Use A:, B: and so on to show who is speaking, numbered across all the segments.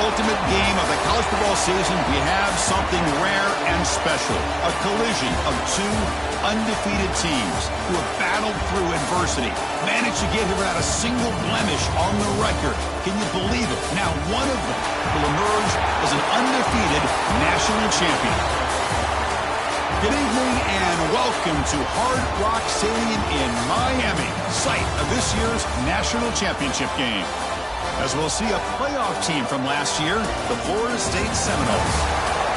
A: ultimate game of the college football season, we have something rare and special. A collision of two undefeated teams who have battled through adversity, managed to get here without a single blemish on the record. Can you believe it? Now one of them will emerge as an undefeated national champion. Good evening and welcome to Hard Rock Stadium in Miami, site of this year's national championship game. As we'll see a playoff team from last year, the Florida State Seminoles,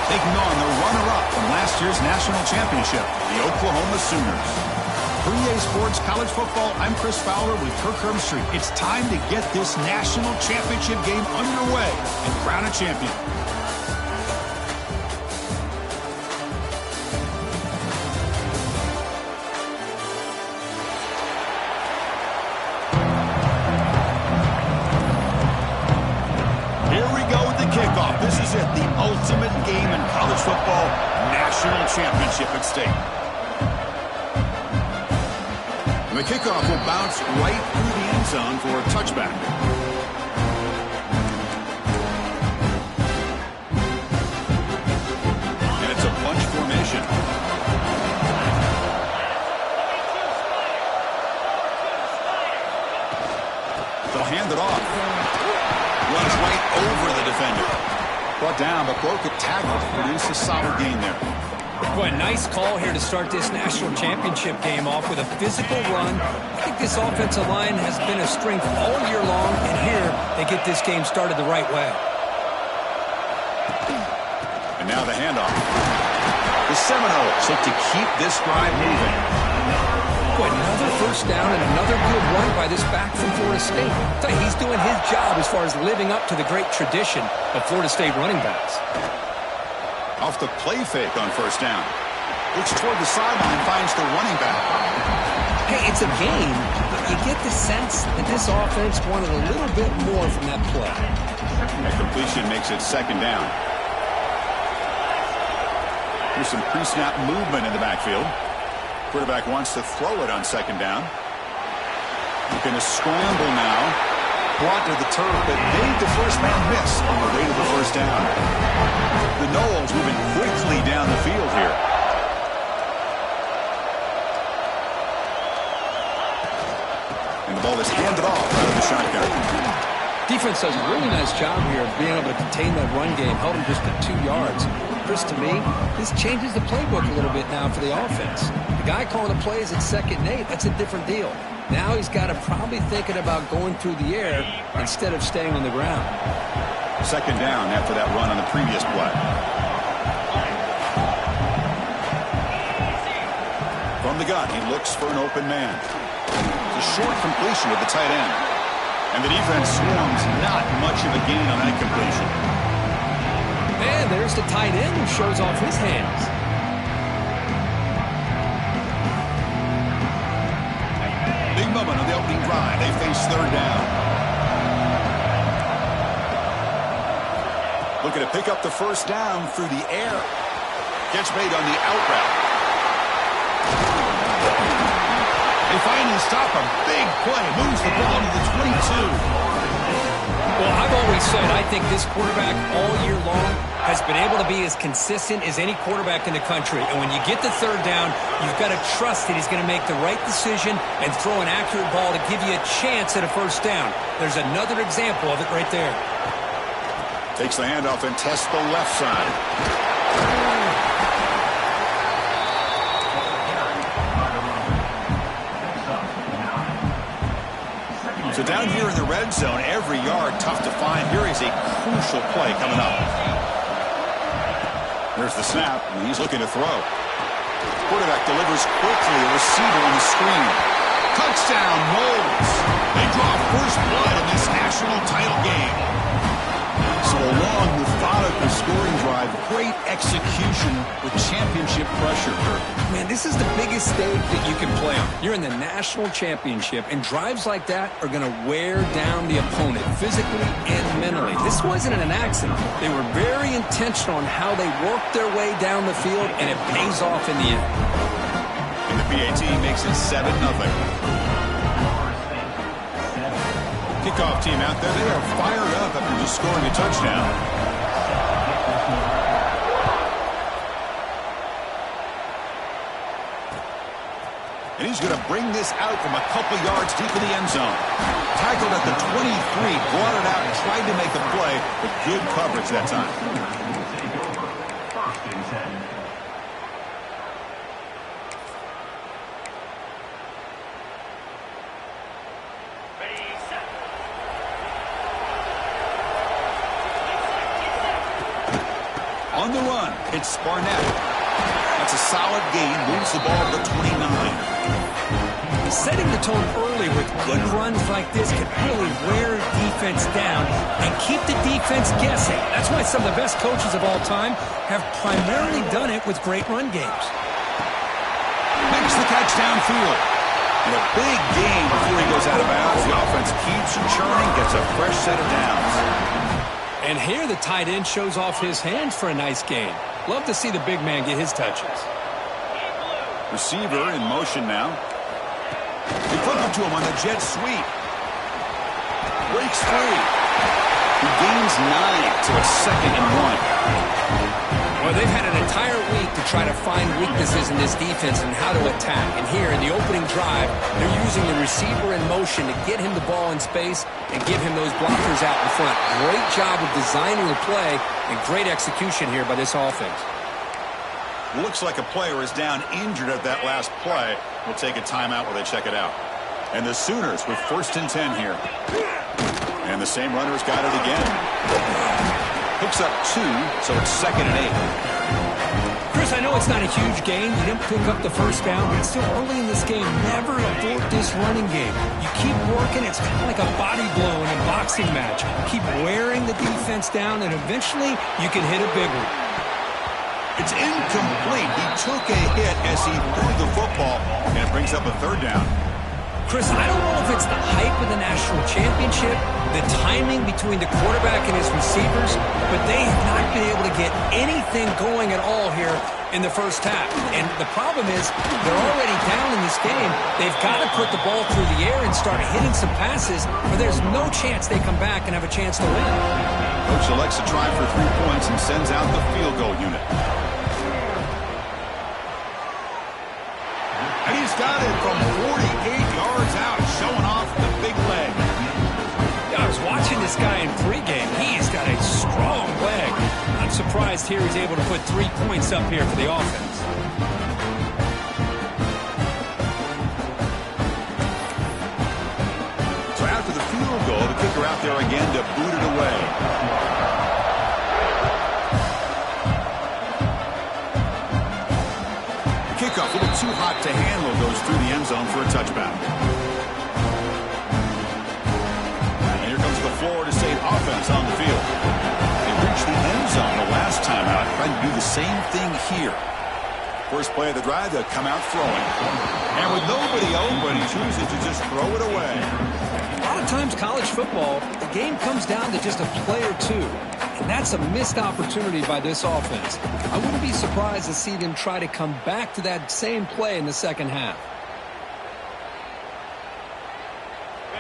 A: taking on the runner-up from last year's national championship, the Oklahoma Sooners. For EA Sports College Football, I'm Chris Fowler with Kirk Herbstreit. It's time to get this national championship game underway and crown a champion. This is it, the ultimate game in college football, national championship at stake. And the kickoff will bounce right through the end zone for a touchback. And it's a bunch formation. They'll hand it off. Runs right over the defender. Brought down, but broke a tackle to produce a solid gain there.
B: Boy, nice call here to start this national championship game off with a physical run. I think this offensive line has been a strength all year long, and here they get this game started the right way.
A: And now the handoff. The Seminoles look to keep this drive moving.
B: Boy, another first down and another good run by this back from Florida State. He's doing his job as far as living up to the great tradition of Florida State running backs.
A: Off the play fake on first down. Looks toward the sideline, finds the running back.
B: Hey, it's a game, but you get the sense that this offense wanted a little bit more from that play.
A: That completion makes it second down. Here's some pre-snap movement in the backfield. Quarterback wants to throw it on second down. Going to scramble now. Brought to the turf, but made the first man miss on the way to the first down. The Noles moving quickly down the field here. And the ball is handed off out of the shotgun.
B: Defense does a really nice job here of being able to contain that run game, held him just to 2 yards. Chris, to me, this changes the playbook a little bit now for the offense. The guy calling the plays at 2nd and 8, that's a different deal. Now he's got to probably thinking about going through the air instead of staying on the ground.
A: Second down after that run on the previous play. From the gun, he looks for an open man. It's a short completion with the tight end. And the defense swarms, not much of a gain on that completion.
B: And there's the tight end who shows off his hands.
A: Big moment on the opening drive. They face third down. Looking to pick up the first down through the air. Gets made on the out route. They finally stop a big play. Moves the ball to the 22.
B: Well, I've always said I think this quarterback all year long has been able to be as consistent as any quarterback in the country. And when you get the third down, you've got to trust that he's going to make the right decision and throw an accurate ball to give you a chance at a first down. There's another example of it right there.
A: Takes the handoff and tests the left side. So down here in the red zone, every yard tough to find. Here is a crucial play coming up. There's the snap, and he's looking to throw. Quarterback delivers quickly, a receiver on the screen. Touchdown, Noles. They draw first blood in this national title game. So a long, methodical scoring drive, great execution with championship pressure.
B: Man, this is the biggest stage that you can play on. You're in the national championship, and drives like that are going to wear down the opponent physically and mentally. This wasn't an accident. They were very intentional on how they worked their way down the field, and it pays off in the end. And
A: the PAT makes it 7-0. Kickoff team out there, they are fired up after just scoring a touchdown. And he's going to bring this out from a couple yards deep in the end zone. Tackled at the 23, brought it out and tried to make a play, but good coverage that time. On the run, it's Barnett. That's a solid gain, moves the ball to the 29.
B: Setting the tone early with good runs like this can really wear defense down and keep the defense guessing. That's why some of the best coaches of all time have primarily done it with great run games.
A: Makes the catch downfield. And a big gain before he goes out of bounds. The offense keeps churning, gets a fresh set of downs.
B: And here the tight end shows off his hands for a nice gain. Love to see the big man get his touches.
A: Receiver in motion now. They flip it to him on the jet sweep. Breaks free. He gains 9, so it's 2nd and 1.
B: Well, they've had an entire week to try to find weaknesses in this defense and how to attack. And here in the opening drive, they're using the receiver in motion to get him the ball in space and give him those blockers out in front. Great job of designing the play and great execution here by this offense.
A: Looks like a player is down injured at that last play. We'll take a timeout while they check it out. And the Sooners with 1st and 10 here. And the same runner's got it again. Picks up 2, so it's 2nd and 8.
B: Chris, I know it's not a huge gain. You didn't pick up the first down, but it's still early in this game. Never abort this running game. You keep working. It's kind of like a body blow in a boxing match. Keep wearing the defense down, and eventually you can hit a big one.
A: It's incomplete. He took a hit as he threw the football, and it brings up a 3rd down.
B: Chris, I don't know if it's the hype of the national championship, the timing between the quarterback and his receivers, but they have not been able to get anything going at all here in the first half. And the problem is they're already down in this game. They've got to put the ball through the air and start hitting some passes, or there's no chance they come back and have a chance to win.
A: Coach elects to try for 3 points and sends out the field goal unit. And he's got it from 48 yards out, showing off the big leg.
B: I was watching this guy in pregame. He's got a strong leg. I'm surprised here he's able to put 3 points up here for the offense.
A: So after the field goal, the kicker out there again to boot it away. Kickoff, a little too hot to handle, goes through the end zone for a touchback. And here comes the Florida State offense on the field. They reached the end zone the last time out, trying to do the same thing here. First play of the drive, they'll come out throwing. And with nobody open, he chooses to just throw it away.
B: A lot of times college football, the game comes down to just a play or two. And that's a missed opportunity by this offense. I wouldn't be surprised to see them try to come back to that same play in the second half.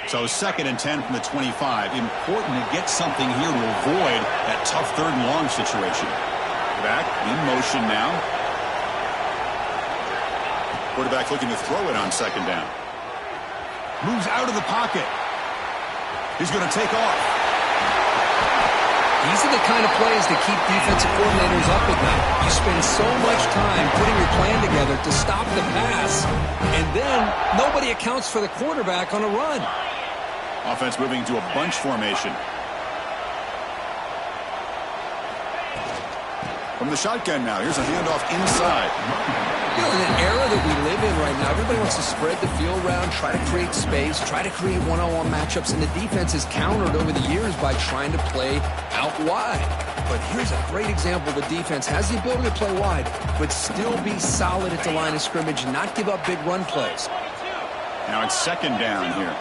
A: So 2nd and 10 from the 25. Important to get something here to avoid that tough 3rd and long situation. Back in motion now. Quarterback looking to throw it on 2nd down. Moves out of the pocket. He's going to take off.
B: These are the kind of plays that keep defensive coordinators up at night. You spend so much time putting your plan together to stop the pass, and then nobody accounts for the quarterback on a run.
A: Offense moving to a bunch formation. From the shotgun now, here's a handoff inside.
B: You know, in an era that we live in right now, everybody wants to spread the field around, try to create space, try to create one-on-one matchups, and the defense is countered over the years by trying to play out wide. But here's a great example. The defense has the ability to play wide, but still be solid at the line of scrimmage and not give up big run plays.
A: Now it's 2nd down here.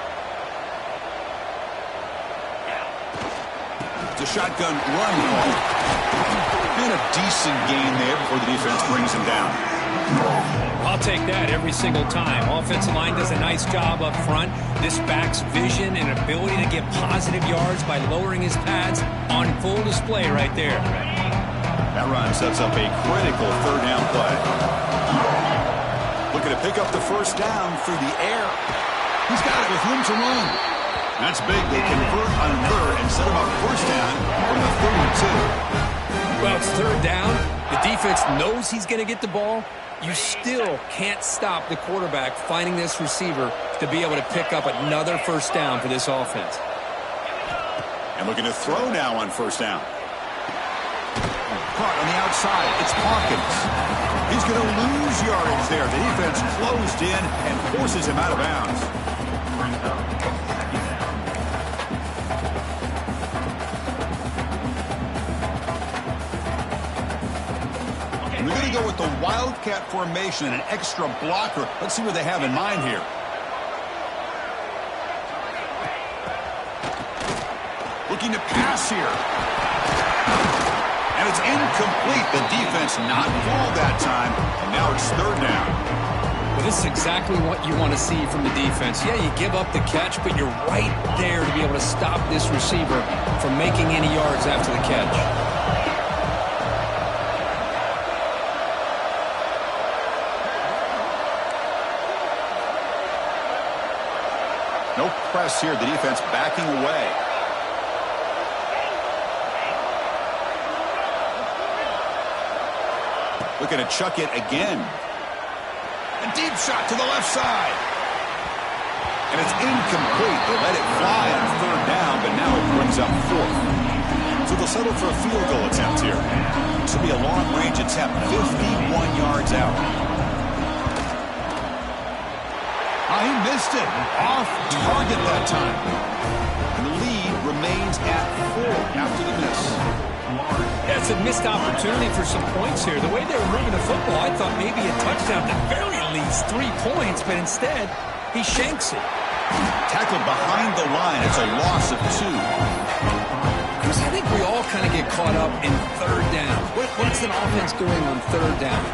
A: It's a shotgun run ball. And a decent gain there before the defense brings him down.
B: I'll
C: take that every single time. Offensive line does a nice job up front. This back's vision and ability to get positive yards by lowering his pads on full display right there.
A: That run sets up a critical third down play. Looking to pick up the first down through the air. He's got it with room to run. That's big. They convert on third and set him up first down from the 32.
C: Well, it's third down. The defense knows he's going to get the ball. You still can't stop the quarterback finding this receiver to be able to pick up another first down for this offense.
A: And looking to throw now on first down. Caught on the outside. It's Hawkins. He's going to lose yardage there. The defense closed in and forces him out of bounds. And we're going to go with the Wildcat formation and an extra blocker. Let's see what they have in mind here. Looking to pass here. And it's incomplete. The defense not fooled that time. And now it's third down.
C: Well, this is exactly what you want to see from the defense. Yeah, you give up the catch, but you're right there to be able to stop this receiver from making any yards after the catch.
A: No press here. The defense backing away. Looking to chuck it again. A deep shot to the left side. And it's incomplete. They let it fly on third down, but now it brings up fourth. So they'll settle for a field goal attempt here. This will be a long-range attempt, 51 yards out. Oh, he missed it. Off target that time. And the lead remains at 4 after the miss.
C: Yeah, it's a missed opportunity for some points here. The way they were moving the football, I thought maybe a touchdown, at the very least 3 points, but instead, he shanks it.
A: Tackled behind the line. It's a loss of 2.
C: Chris, I think we all kind of get caught up in third down. What's an offense doing on third down?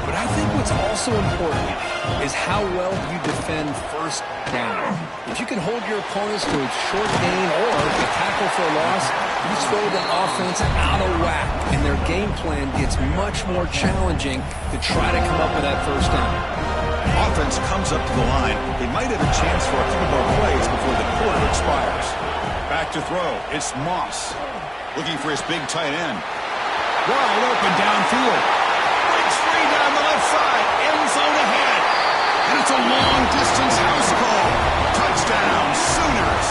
C: But I think what's also important is how well you defend first down. If you can hold your opponents to a short gain or a tackle for a loss, you throw the offense out of whack, and their game plan gets much more challenging to try to come up with that first down.
A: Offense comes up to the line. They might have a chance for a couple more plays before the quarter expires. Back to throw. It's Moss. Looking for his big tight end. Wide open downfield. Breaks free down the left side. End zone ahead. And it's a long-distance house call. Touchdown, Sooners.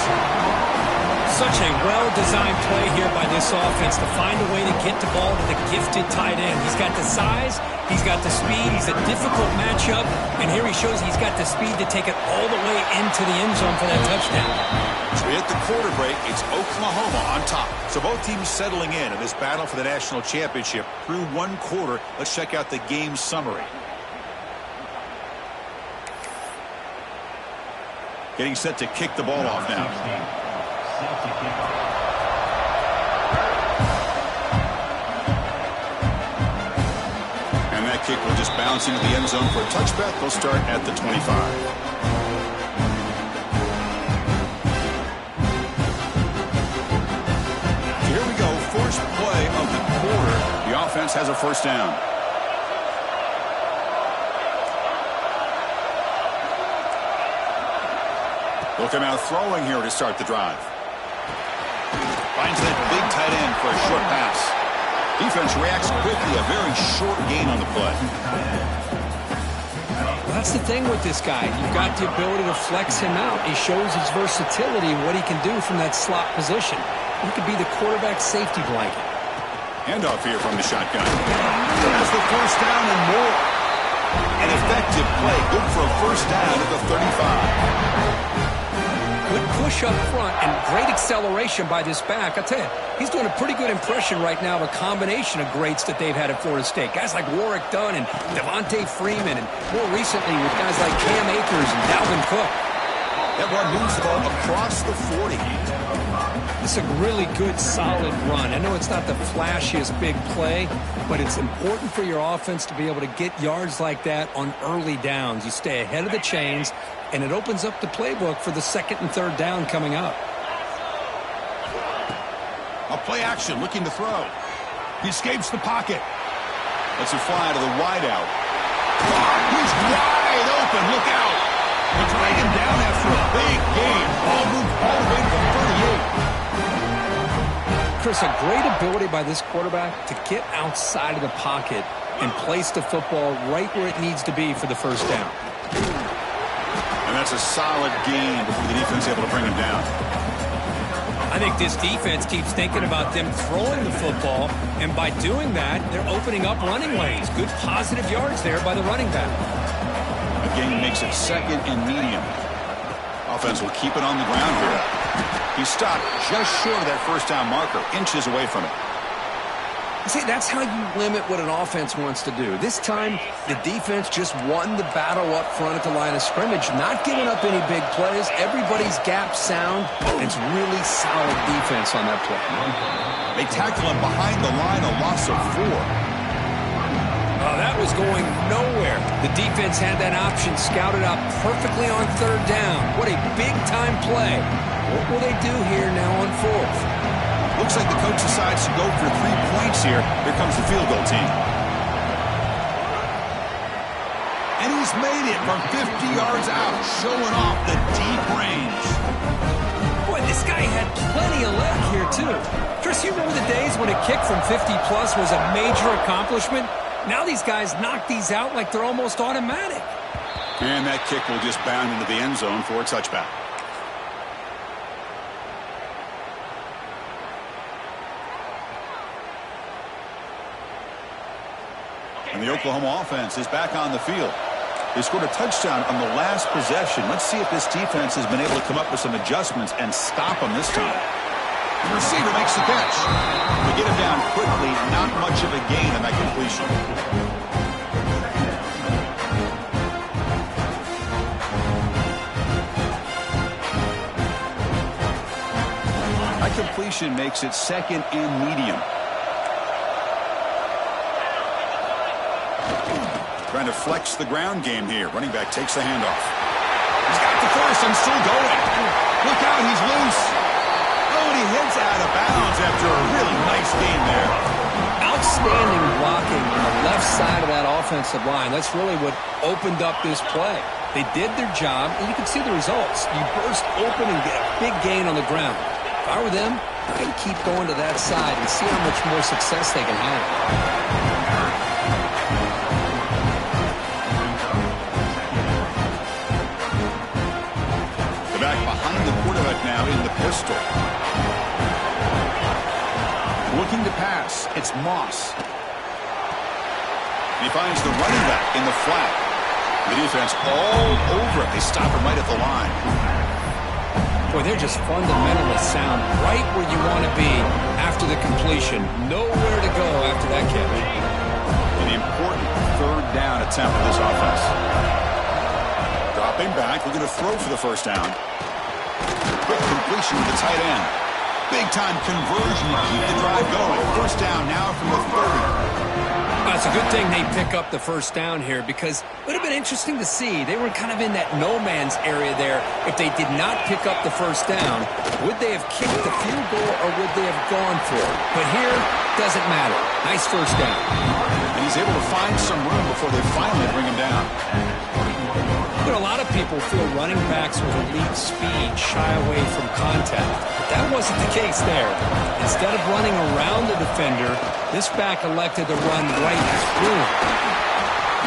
C: Such a well-designed play here by this offense to find a way to get the ball to the gifted tight end. He's got the size, he's got the speed, he's a difficult matchup, and here he shows he's got the speed to take it all the way into the end zone for that touchdown.
A: So we hit the quarter break. It's Oklahoma on top. So both teams settling in this battle for the national championship through 1 quarter. Let's check out the game summary. Getting set to kick the ball off now. And that kick will just bounce into the end zone for a touchback. They'll start at the 25. Here we go, first play of the quarter. The offense has a first down. They'll come out throwing here to start the drive. Finds that big tight end for a short pass. Defense reacts quickly, a very short gain on the play.
C: Well, that's the thing with this guy. You've got the ability to flex him out. He shows his versatility, what he can do from that slot position. He could be the quarterback safety blanket.
A: Handoff here from the shotgun. That's the first down and more. An effective play, good for a first down at the 35.
C: Good push up front and great acceleration by this back. I tell you, he's doing a pretty good impression right now of a combination of greats that they've had at Florida State. Guys like Warwick Dunn and Devontae Freeman, and more recently with guys like Cam Akers and Dalvin Cook.
A: That one moves the ball across the 40.
B: This is a really good, solid run. I know it's not the flashiest big play, but it's important for your offense to be able to get yards like that on early downs. You stay ahead of the chains, and it opens up the playbook for the second and third down coming up.
A: A play action, looking to throw. He escapes the pocket. Lets it fly to the wideout. He's wide open. Look out. They drag him down after a big gain. Ball moved all the way to the 38.
B: Chris, a great ability by this quarterback to get outside of the pocket and place the football right where it needs to be for the first down.
A: And that's a solid gain before the defense is able to bring him down.
B: I think this defense keeps thinking about them throwing the football, and by doing that, they're opening up running lanes. Good positive yards there by the running back.
A: A gain makes it second and medium. Offense will keep it on the ground here. He stopped just short of that first down marker, inches away from it.
B: See, that's how you limit what an offense wants to do. This time, the defense just won the battle up front at the line of scrimmage, not giving up any big plays. Everybody's gap sound. It's really solid defense on that play.
A: They tackle him behind the line, a loss of 4.
B: Oh, that was going nowhere. The defense had that option scouted out perfectly on third down. What a big-time play. What will they do here now on fourth?
A: Looks like the coach decides to go for 3 points here. Here comes the field goal team. And he's made it from 50 yards out, showing off the deep range.
B: Boy, this guy had plenty of leg here, too. Chris, you remember the days when a kick from 50-plus was a major accomplishment? Now these guys knock these out like they're almost automatic.
A: And that kick will just bound into the end zone for a touchback. And the Oklahoma offense is back on the field. They scored a touchdown on the last possession. Let's see if this defense has been able to come up with some adjustments and stop them this time. The receiver makes the catch. They get him down quickly, not much of a gain on that completion. That completion makes it second and medium. Trying to flex the ground game here. Running back takes the handoff. He's got the first and still going. Look out, he's loose. Oh, and he heads out of bounds after a really nice gain there.
B: Outstanding blocking on the left side of that offensive line. That's really what opened up this play. They did their job, and you can see the results. You burst open and get a big gain on the ground. If I were them, I'd keep going to that side and see how much more success they can have.
A: Back behind the quarterback now in the pistol. Looking to pass. It's Moss. He finds the running back in the flat. The defense all over it. They stop him right at the line.
B: Boy, they're just fundamentally sound right where you want to be after the completion. Nowhere to go after that catch.
A: An important third down attempt for this offense. Dropping back, looking to throw for the first down. Quick completion to the tight end. Big-time conversion to keep the drive going. First down now from the 30.
B: It's a good thing they pick up the first down here because it would have been interesting to see. They were kind of in that no-man's area there. If they did not pick up the first down, would they have kicked the field goal or would they have gone for it? But here, doesn't matter. Nice first down.
A: And he's able to find some room before they finally bring him down.
B: You know, a lot of people feel running backs with elite speed shy away from contact. But that wasn't the case there. Instead of running around the defender, this back elected to run right through him.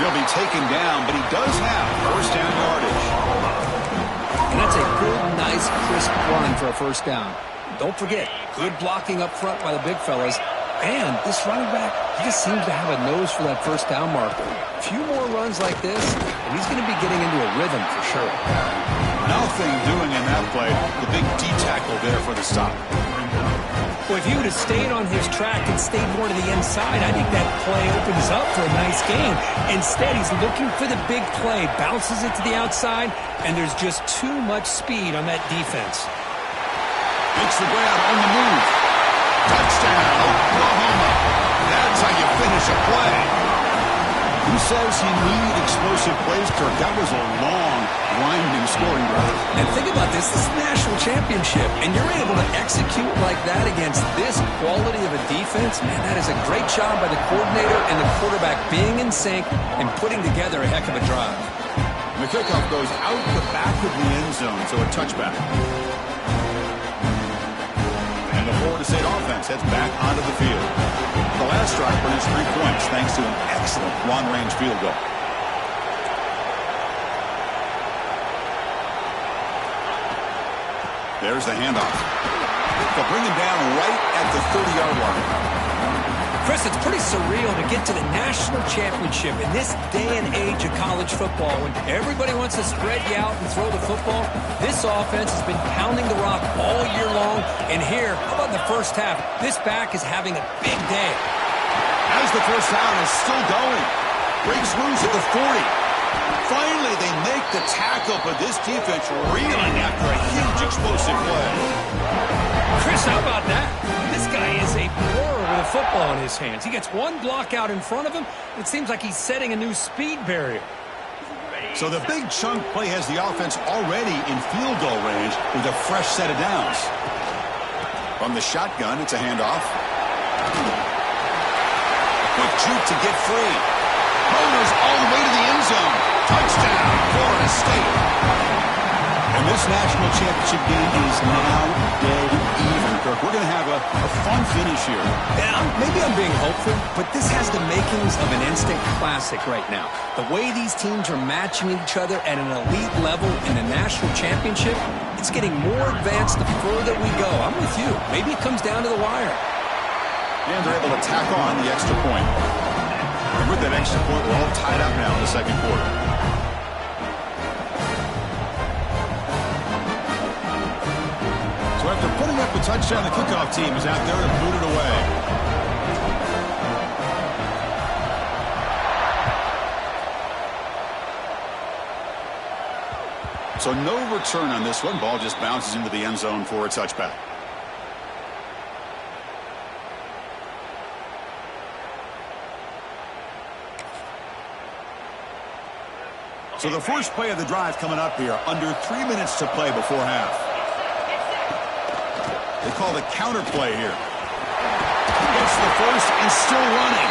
A: He'll be taken down, but he does have first down yardage.
B: And that's a good, nice, crisp run for a first down. Don't forget, good blocking up front by the big fellas. And this running back, he just seems to have a nose for that first down marker. A few more runs like this, and he's going to be getting into a rhythm for sure.
A: Nothing doing in that play. The big D-tackle there for the stop.
B: Well, if he would have stayed on his track and stayed more to the inside, I think that play opens up for a nice gain. Instead, he's looking for the big play, bounces it to the outside, and there's just too much speed on that defense.
A: Makes the grab on the move. Touchdown, Oklahoma. That's how you finish a play. Who says you need explosive plays, Kirk? That was a long, winding scoring drive.
B: And think about this. This is a national championship, and you're able to execute like that against this quality of a defense. Man, that is a great job by the coordinator and the quarterback being in sync and putting together a heck of a drive.
A: And the kickoff goes out the back of the end zone, so a touchback. And the Florida State offense heads back onto the field. The last drive produced 3 points thanks to an excellent long-range field goal. There's the handoff. They'll bring him down right at the 30-yard line.
B: Chris, it's pretty surreal to get to the national championship in this day and age of college football when everybody wants to spread you out and throw the football. This offense has been pounding the rock all year long. And here, how about in the first half? This back is having a big day.
A: As the first down is still going. Breaks loose at the 40. Finally, they make the tackle, but this defense reeling after a huge explosive play.
B: Chris, how about that? This guy is a blur with a football in his hands. He gets one block out in front of him. It seems like he's setting a new speed barrier.
A: So the big chunk play has the offense already in field goal range with a fresh set of downs. From the shotgun, it's a handoff. Quick juke to get free. Motors all the way to the end zone. Touchdown, Florida State. And this national championship game is now dead even, Kirk. We're going to have a fun finish here.
B: Yeah, maybe I'm being hopeful, but this has the makings of an instant classic right now. The way these teams are matching each other at an elite level in the national championship, it's getting more advanced the further we go. I'm with you. Maybe it comes down to the wire.
A: And they're able to tack on the extra point. And with that extra point, we're all tied up now in the second quarter. So after putting up a touchdown, the kickoff team is out there to boot it away. So no return on this one. Ball just bounces into the end zone for a touchback. So the first play of the drive coming up here, under 3 minutes to play before half. They call the counter play here. Gets the first and still running.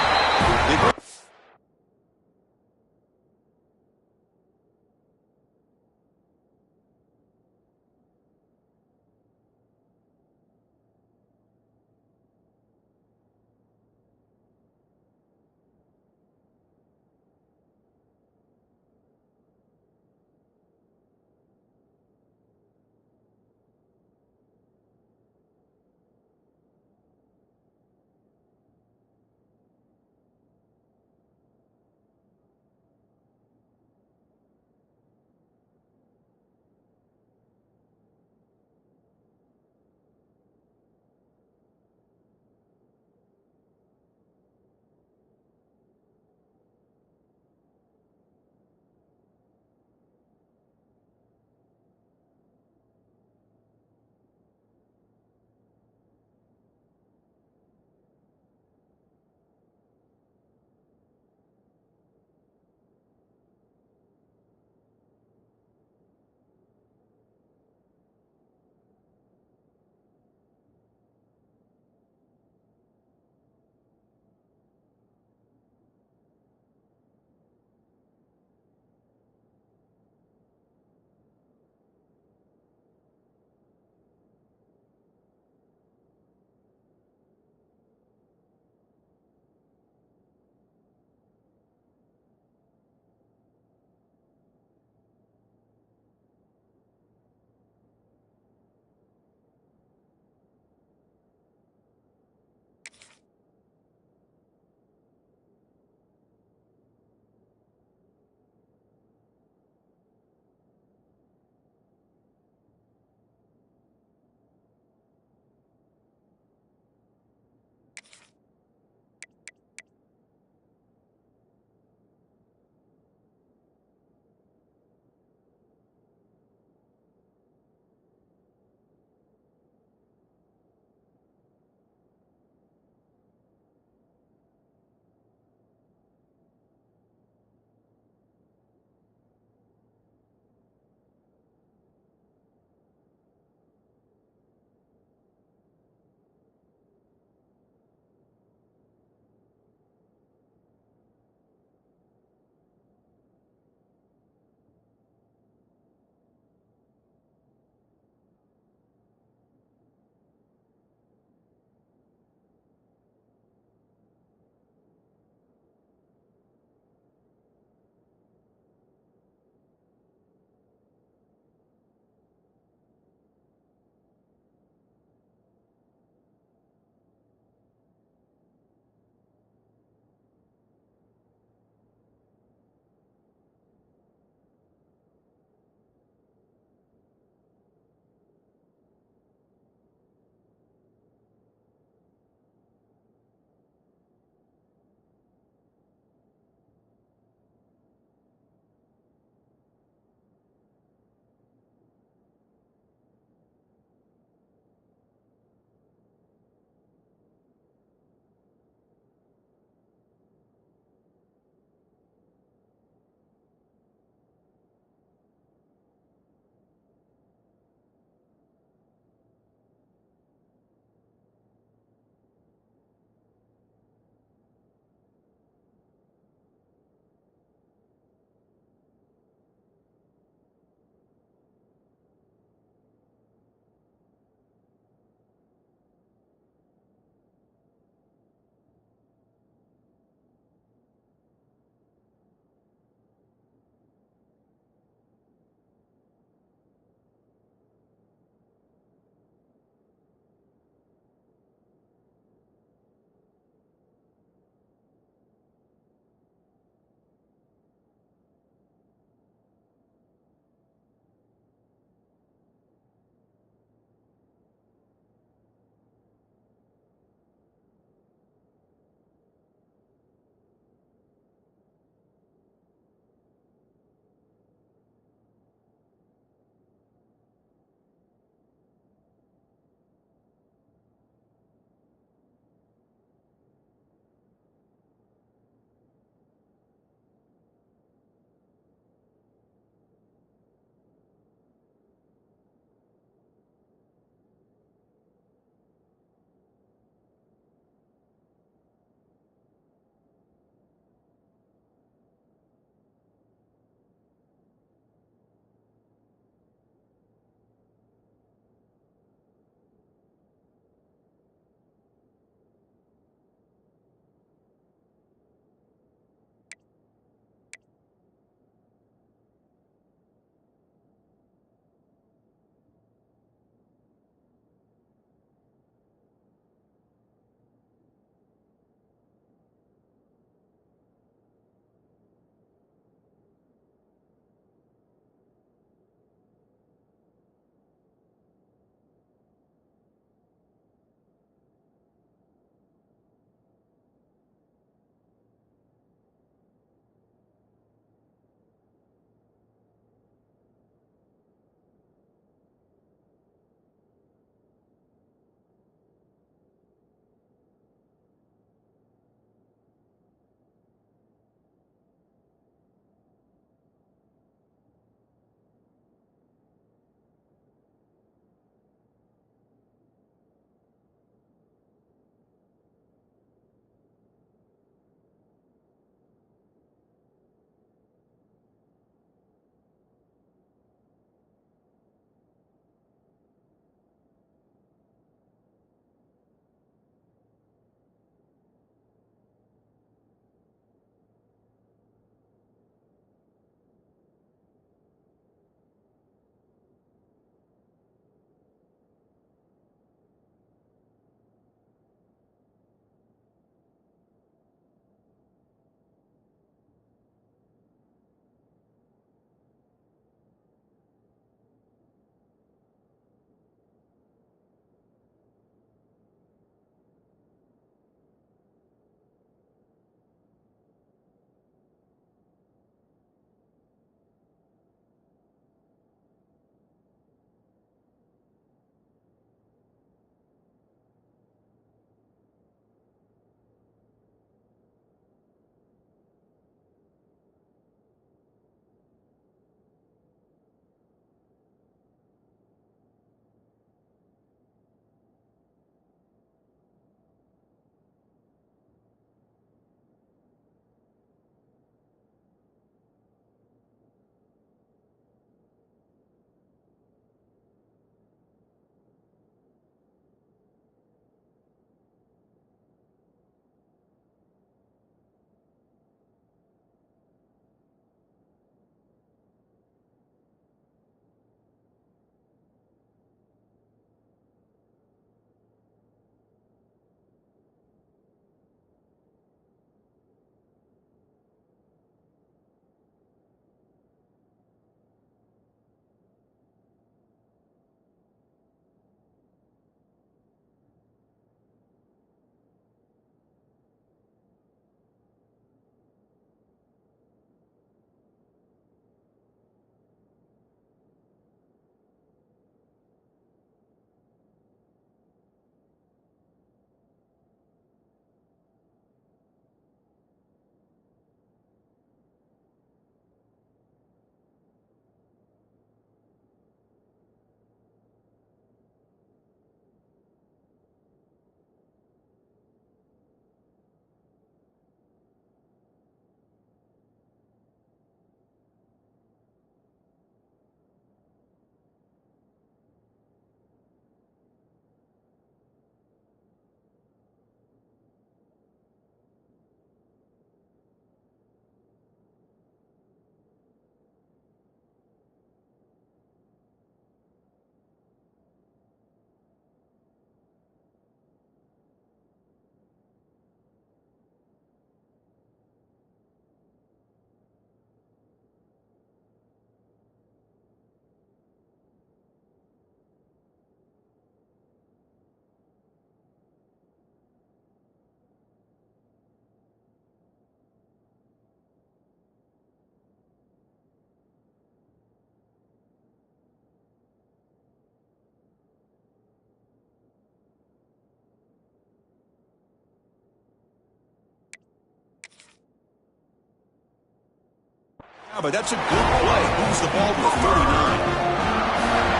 A: but that's a good play. Moves the ball to a 39.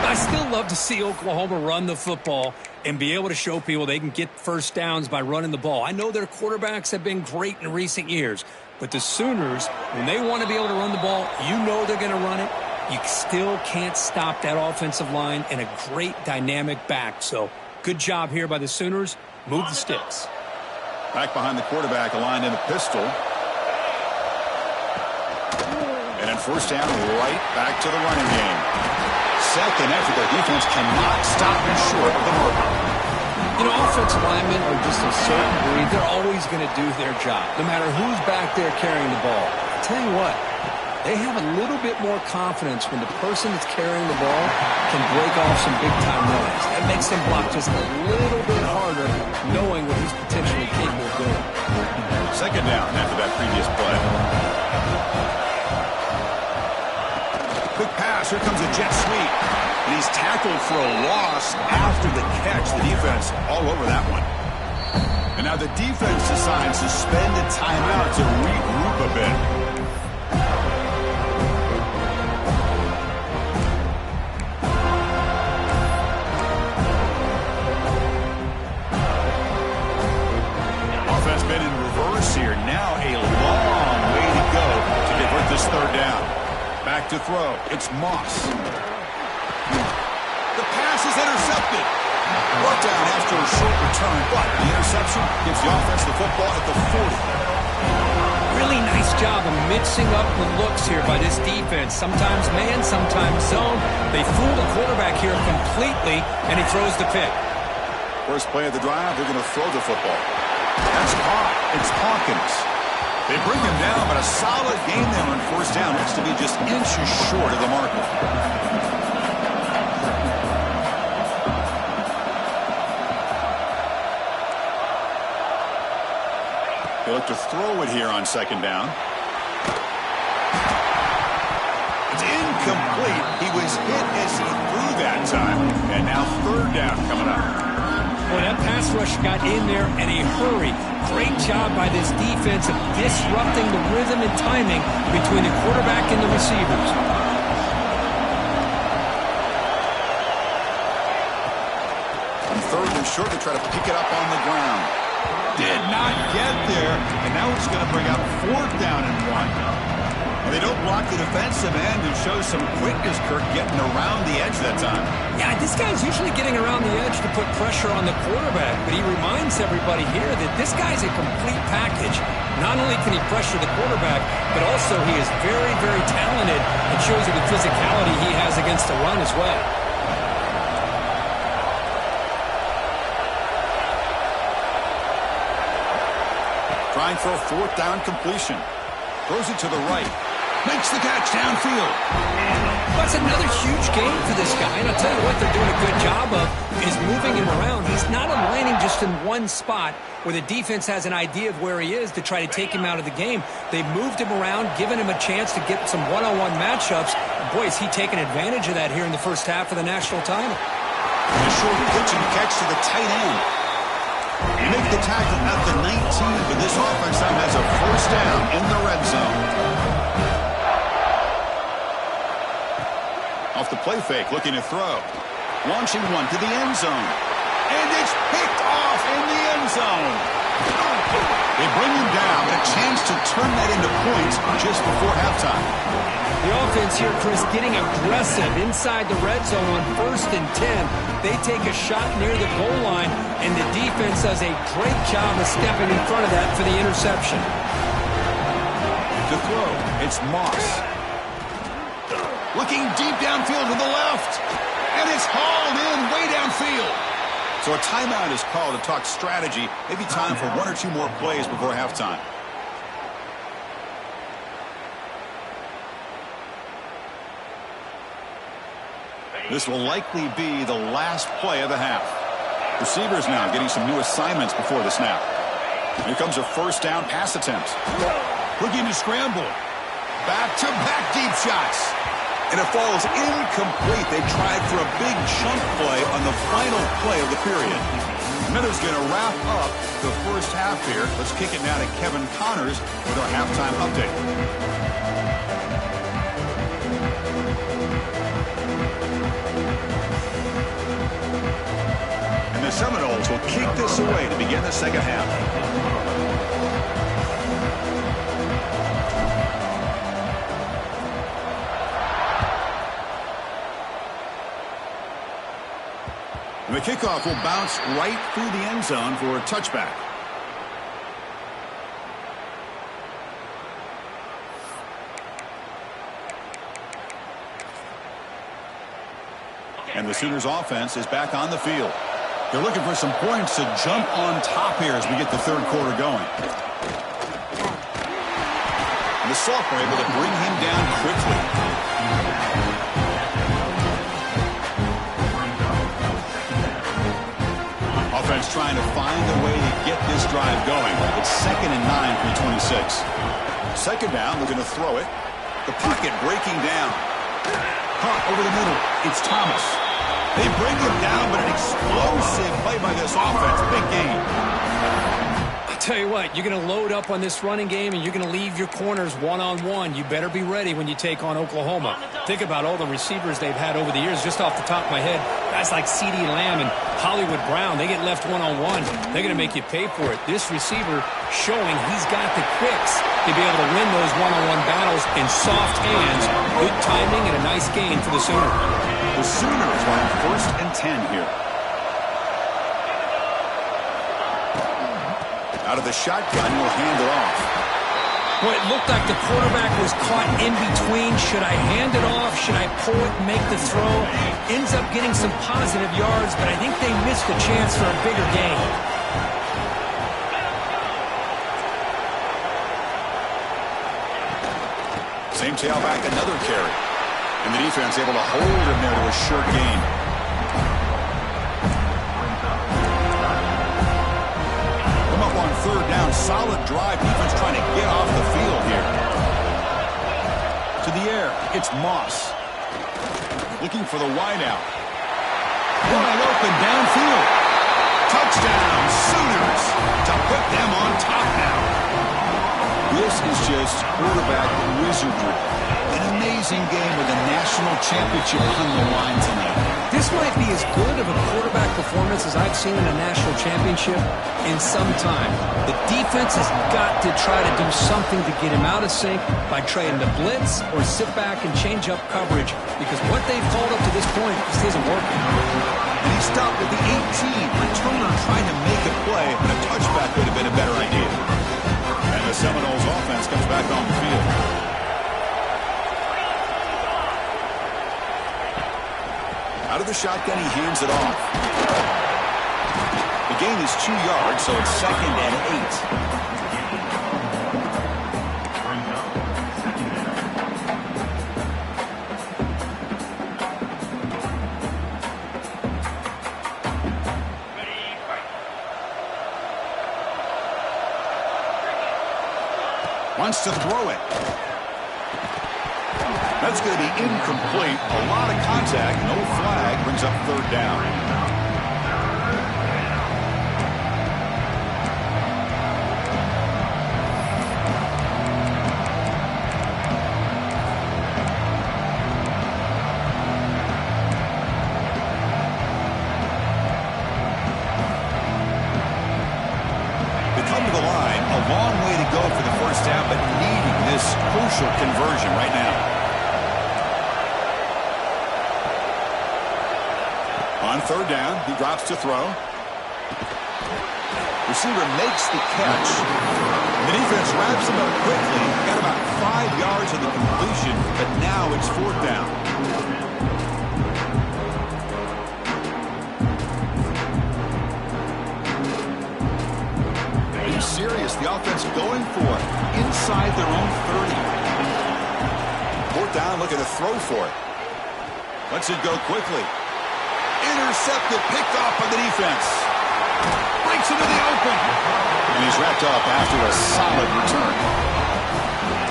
B: I still love to see Oklahoma run the football and be able to show people they can get first downs by running the ball. I know their quarterbacks have been great in recent years, but the Sooners, when they want to be able to run the ball, you know they're going to run it. You still can't stop that offensive line and a great dynamic back. So good job here by the Sooners. Move the sticks.
A: Back behind the quarterback, aligned in the pistol. And then first down, right back to the running game. Second effort, their defense cannot stop him short of the marker.
B: You know, offensive linemen are just a certain breed. They're always going to do their job, no matter who's back there carrying the ball. I'll tell you what, they have a little bit more confidence when the person that's carrying the ball can break off some big-time runs. That makes them block just a little bit harder, knowing what he's potentially capable of doing.
A: Second down after that previous play. Quick pass. Here comes a jet sweep. And he's tackled for a loss after the catch. The defense all over that one. And now the defense decides to spend a timeout to regroup a bit. Offense been in reverse here. Now a long way to go to convert this third down. Back to throw. It's Moss. The pass is intercepted. Brought down after a short return, but the interception gives the offense the football at the 40.
B: Really nice job of mixing up the looks here by this defense. Sometimes man, sometimes zone. They fool the quarterback here completely, and he throws the pick.
A: First play of the drive, they're going to throw the football. That's caught. It's Hawkins. They bring him down, but a solid game there on first down. Looks to be just inches short of the marker. They look to throw it here on second down. It's incomplete. He was hit as he threw that time. And now third down coming up.
B: Boy, that pass rush got in there in a hurry. Great job by this defense of disrupting the rhythm and timing between the quarterback and the receivers.
A: On third and short, they try to pick it up on the ground. Did not get there, and now it's going to bring up fourth down and 1. Well, they don't block the defensive end and show some quickness, Kirk, getting around the edge that time.
B: Yeah, this guy's usually getting around the edge to put pressure on the quarterback, but he reminds everybody here that this guy's a complete package. Not only can he pressure the quarterback, but also he is very, very talented and shows you the physicality he has against the run as well.
A: Trying for a fourth down completion. Throws it to the right. Makes the catch downfield.
B: That's another huge game for this guy. And I'll tell you what they're doing a good job of is moving him around. He's not aligning just in one spot where the defense has an idea of where he is to try to take him out of the game. They've moved him around, given him a chance to get some one-on-one matchups. And boy, is he taking advantage of that here in the first half of the national title.
A: And a short pitch and catch to the tight end. You make the tackle at the 19, but this offense now has a first down in the red zone. Off the play fake, looking to throw. Launching one to the end zone. And it's picked off in the end zone. They bring him down, a chance to turn that into points just before halftime.
B: The offense here, Chris, getting aggressive inside the red zone on 1st and 10. They take a shot near the goal line, and the defense does a great job of stepping in front of that for the interception.
A: To throw, it's Moss. Looking deep downfield to the left. And it's hauled in way downfield. So a timeout is called to talk strategy. Maybe time for one or two more plays before halftime. This will likely be the last play of the half. Receivers now getting some new assignments before the snap. Here comes a first down pass attempt. Looking to scramble. Back-to-back deep shots. And it falls incomplete. They tried for a big chunk play on the final play of the period. Miller's going to wrap up the first half here. Let's kick it now to Kevin Connors with our halftime update. begin the second half. The kickoff will bounce right through the end zone for a touchback. And the Sooners offense is back on the field. They're looking for some points to jump on top here as we get the third quarter going. And the Soft were able to bring him down quickly. Offense trying to find a way to get this drive going. It's 2nd and 9 from 26. Second down, looking to throw it. The pocket breaking down. Caught over the middle. It's Thomas. They bring him down, but an explosive play by this offense. Big game.
B: I'll tell you what, you're going to load up on this running game, and you're going to leave your corners one-on-one. You better be ready when you take on Oklahoma. Think about all the receivers they've had over the years. Just off the top of my head, guys like CeeDee Lamb and Hollywood Brown, they get left one-on-one. They're going to make you pay for it. This receiver showing he's got the quicks to be able to win those one-on-one battles in soft hands. Good timing and a nice gain for the Sooners.
A: The Sooners are on 1st and 10 here. Out of the shotgun, will hand it off.
B: Well, it looked like the quarterback was caught in between. Should I hand it off? Should I pull it and make the throw? Ends up getting some positive yards, but I think they missed the chance for a bigger gain.
A: Same tailback, another carry. And the defense able to hold him there to a short gain. Come up on 3rd down. Solid drive. Defense trying to get off the field here. To the air. It's Moss. Looking for the wideout. Wide open downfield. Touchdown, Sooners. To put them on top now. This is just quarterback wizardry. An amazing game with a national championship on the line tonight.
B: This might be as good of a quarterback performance as I've seen in a national championship in some time. The defense has got to try to do something to get him out of sync by trying to blitz or sit back and change up coverage, because what they've called up to this point just isn't working.
A: And he stopped at the 18. Returner trying to make a play, but a touchback would have been a better idea. And the Seminoles offense comes back on the field. Out of the shotgun, he hands it off. The gain is 2 yards, so it's 2nd and 8. Wants to throw it. That's going to be incomplete. A lot of contact. No flag. Brings up 3rd down. They come to the line. A long way to go for the first down, but needing this crucial conversion right now. On 3rd down, he drops to throw. Receiver makes the catch. The defense wraps him up quickly. Got about 5 yards on the completion, but now it's 4th down. Are you serious? The offense going for it inside their own 30. 4th down, looking to throw for it. Lets it go quickly. Intercepted, picked off by the defense. Breaks into the open. And he's wrapped up after a solid return.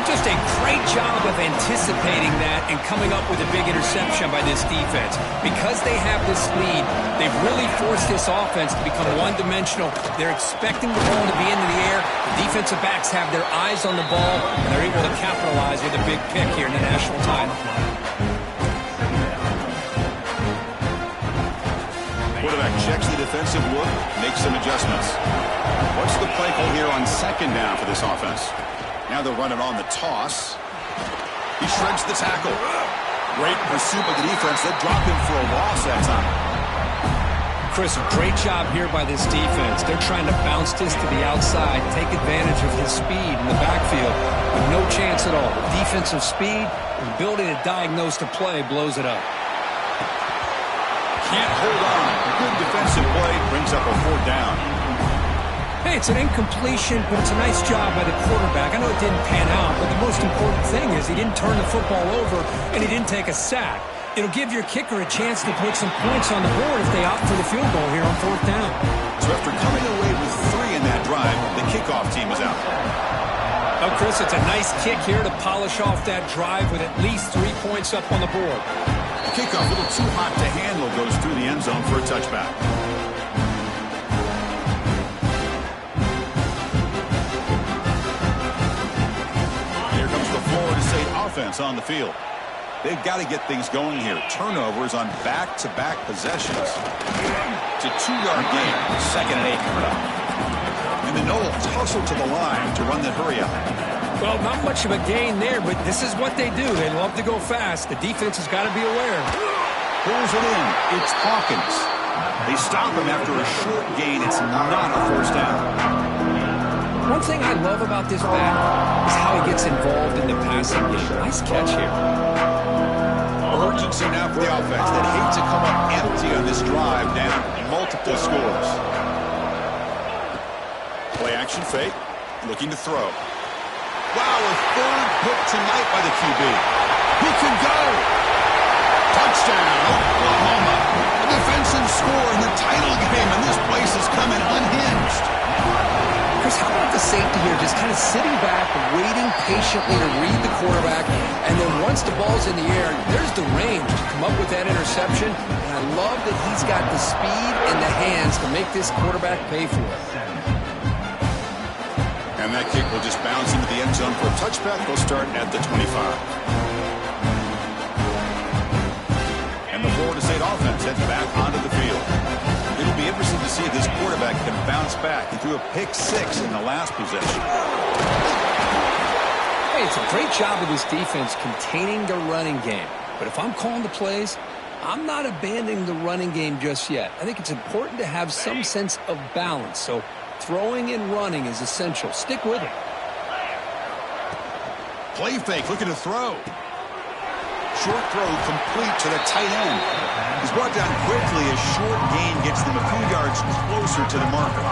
B: Just a great job of anticipating that and coming up with a big interception by this defense. Because they have this lead, they've really forced this offense to become one-dimensional. They're expecting the ball to be into the air. The defensive backs have their eyes on the ball, and they're able to capitalize with a big pick here in the national title.
A: Quarterback checks the defensive look, makes some adjustments. What's the play call here on second down for this offense? Now they'll run it on the toss. He shreds the tackle. Great pursuit by the defense. They drop him for a loss that time.
B: Chris, great job here by this defense. They're trying to bounce this to the outside, take advantage of his speed in the backfield, with no chance at all. The defensive speed and ability to diagnose the play blows it up.
A: Can't hold on. Good defensive play brings up a 4th down.
B: Hey, it's an incompletion, but it's a nice job by the quarterback. I know it didn't pan out, but the most important thing is he didn't turn the football over and he didn't take a sack. It'll give your kicker a chance to put some points on the board if they opt for the field goal here on 4th down.
A: So after coming away with 3 in that drive, the kickoff team is out.
B: Oh, Chris, it's a nice kick here to polish off that drive with at least 3 points up on the board.
A: The kickoff, a little too hot to handle, goes through the end zone for a touchback. Here comes the Florida State offense on the field. They've got to get things going here. Turnovers on back-to-back possessions. It's a 2-yard gain. 2nd and 8 coming up. And the Noel tussle to the line to run the hurry up.
B: Well, not much of a gain there, but this is what they do. They love to go fast. The defense has got to be aware.
A: Pulls it in. It's Hawkins. They stop him after a short gain. It's not a 1st down.
B: One thing I love about this back is how he gets involved in the passing game. Nice catch here.
A: Urgency now for the offense that hate to come up empty on this drive, down multiple scores. Play action fake, looking to throw. Wow, a 3rd hit tonight by the QB. He can go. Touchdown, Oklahoma. A defensive score in the title game, and this place is coming unhinged.
B: Chris, how about the safety here just kind of sitting back, waiting patiently to read the quarterback, and then once the ball's in the air, there's the range to come up with that interception, and I love that he's got the speed and the hands to make this quarterback pay for it.
A: And that kick will just bounce into the end zone for a touchback. They'll start at the 25. And the Florida State offense heads back onto the field. It'll be interesting to see if this quarterback can bounce back. He threw a pick-6 in the last possession.
B: Hey, it's a great job of this defense containing the running game. But if I'm calling the plays, I'm not abandoning the running game just yet. I think it's important to have some sense of balance. So throwing and running is essential. Stick with it.
A: Play fake, looking to throw. Short throw complete to the tight end. He's brought down quickly. A short gain gets them a few yards closer to the marker.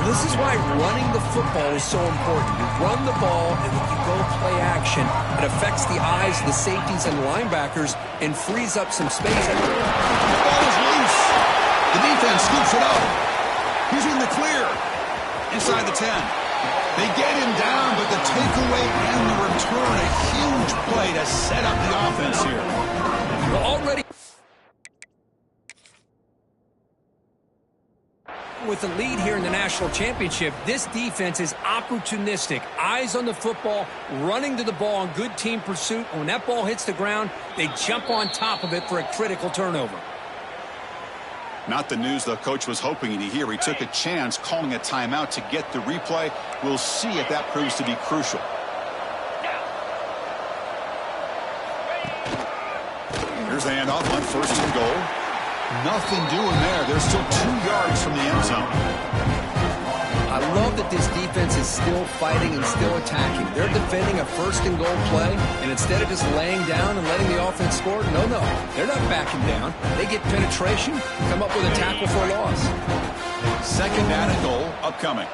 B: This is why running the football is so important. You run the ball, and when you go play action, it affects the eyes of the safeties and linebackers and frees up some space.
A: The ball is loose. The defense scoops it up. He's in the clear. Inside the 10. They get him down, but the takeaway and the return, a huge play to set up the offense here.
B: Well, already with the lead here in the national championship, this defense is opportunistic. Eyes on the football, running to the ball on good team pursuit. When that ball hits the ground, they jump on top of it for a critical turnover.
A: Not the news the coach was hoping to hear. He took a chance calling a timeout to get the replay. We'll see if that proves to be crucial. Here's the handoff on 1st and goal. Nothing doing there. They're still 2 yards from the end zone.
B: I love that this defense is still fighting and still attacking. They're defending a 1st and goal play, and instead of just laying down and letting the offense score, no, they're not backing down. They get penetration, come up with a tackle for a loss.
A: 2nd down and goal upcoming.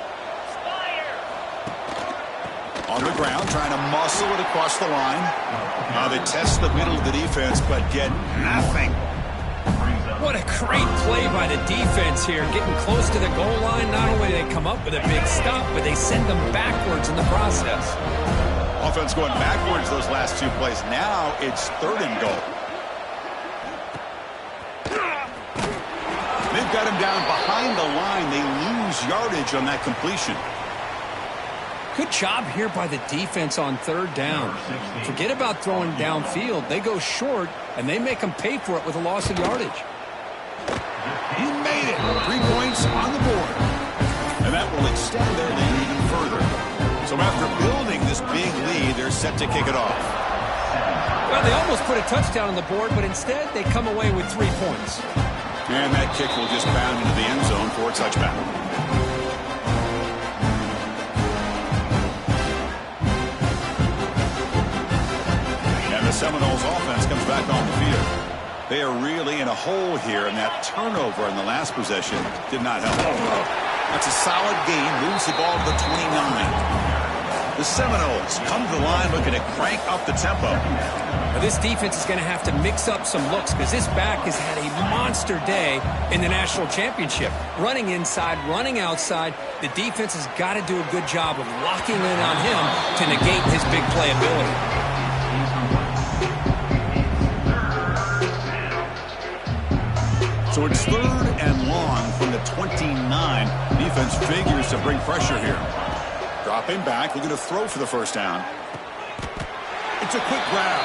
A: On the ground, trying to muscle it across the line. Now they test the middle of the defense, but get nothing.
B: What a great play by the defense here. Getting close to the goal line, not only do they come up with a big stop, but they send them backwards in the process.
A: Offense going backwards those last 2 plays. Now it's 3rd and goal. They've got him down behind the line. They lose yardage on that completion.
B: Good job here by the defense on 3rd down. Forget about throwing downfield. They go short, and they make them pay for it with a loss of yardage.
A: He made it. 3 points on the board. And that will extend their lead even further. So after building this big lead, they're set to kick it off.
B: Well, they almost put a touchdown on the board, but instead they come away with 3 points.
A: And that kick will just bound into the end zone for a touchback. And the Seminoles offense comes back on the field. They are really in a hole here, and that turnover in the last possession did not help. That's a solid gain, moves the ball to the 29. The Seminoles come to the line looking to crank up the tempo.
B: Now, this defense is going to have to mix up some looks because this back has had a monster day in the national championship. Running inside, running outside. The defense has got to do a good job of locking in on him to negate his big play ability.
A: So it's 3rd and long from the 29. Defense figures to bring pressure here. Dropping back, looking to throw for the first down. It's a quick grab.